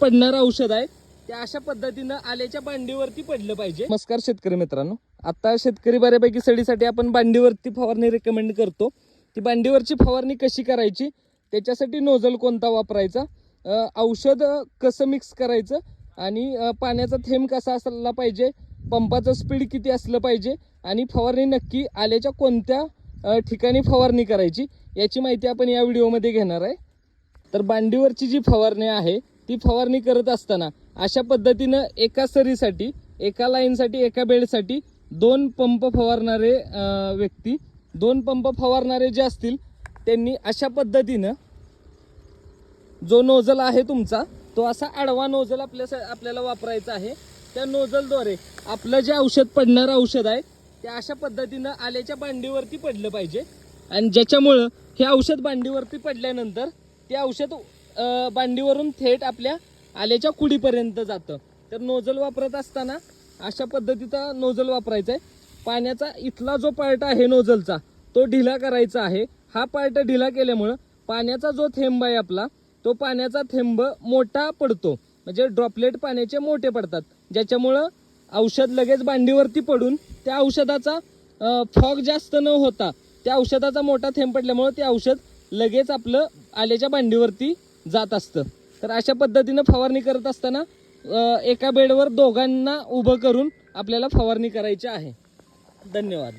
पडणारं औषध आहे ते अशा पद्धतीनं आल्याच्या बांडीवरती पडलं पाहिजे। नमस्कार शेतकरी मित्रांनो, आता शेतकरी बऱ्यापैकी सडीसाठी आपण बांडीवरती फवारणी रेकमेंड करतो। ती बांडीवरची फवारणी कशी करायची, त्याच्यासाठी नोझल कोणता वापरायचा, औषध कसं मिक्स करायचं आणि पाण्याचा थेंब कसा असला पाहिजे, पंपाचं स्पीड किती असलं पाहिजे आणि फवारणी नक्की आल्याच्या कोणत्या ठिकाणी फवारणी करायची याची माहिती आपण या व्हिडिओमध्ये घेणार आहे। तर बांडीवरची जी फवारणी आहे ती फवारणी करत असताना अशा पद्धतीनं एका सरीसाठी, एका लाईनसाठी, एका बेडसाठी 2 पंप फवारणारे व्यक्ती, 2 पंप फवारणारे जे असतील त्यांनी अशा पद्धतीनं जो नोझल आहे तुमचा तो असा आडवा नोझल आपल्याला वापरायचा आहे। त्या नोझलद्वारे आपलं जे औषध पडणारं औषध आहे ते अशा पद्धतीनं आल्याच्या बांडीवरती पडलं पाहिजे आणि ज्याच्यामुळं हे औषध बांडीवरती पडल्यानंतर ते औषध बांडीवरून थेट आपल्या आल्याच्या कुडीपर्यंत जातं। तर नोझल वापरत असताना अशा पद्धतीचा नोझल वापरायचा आहे। पाण्याचा इथला जो पार्ट आहे नोझलचा तो ढिला करायचा आहे। हा पार्ट ढिला केल्यामुळं पाण्याचा जो थेंब आहे आपला तो पाण्याचा थेंब मोठा पडतो, म्हणजे ड्रॉपलेट पाण्याचे मोठे पडतात, ज्याच्यामुळं औषध लगेच बांडीवरती पडून त्या औषधाचा फॉग जास्त न होता त्या औषधाचा मोठा थेंब पडल्यामुळे ते औषध लगेच आपलं आल्याच्या बांडीवरती जात असतं। तर अशा पद्धतीनं फवारणी करत असताना एका बेडवर दोघांना उभं करून आपल्याला फवारणी करायची आहे। धन्यवाद।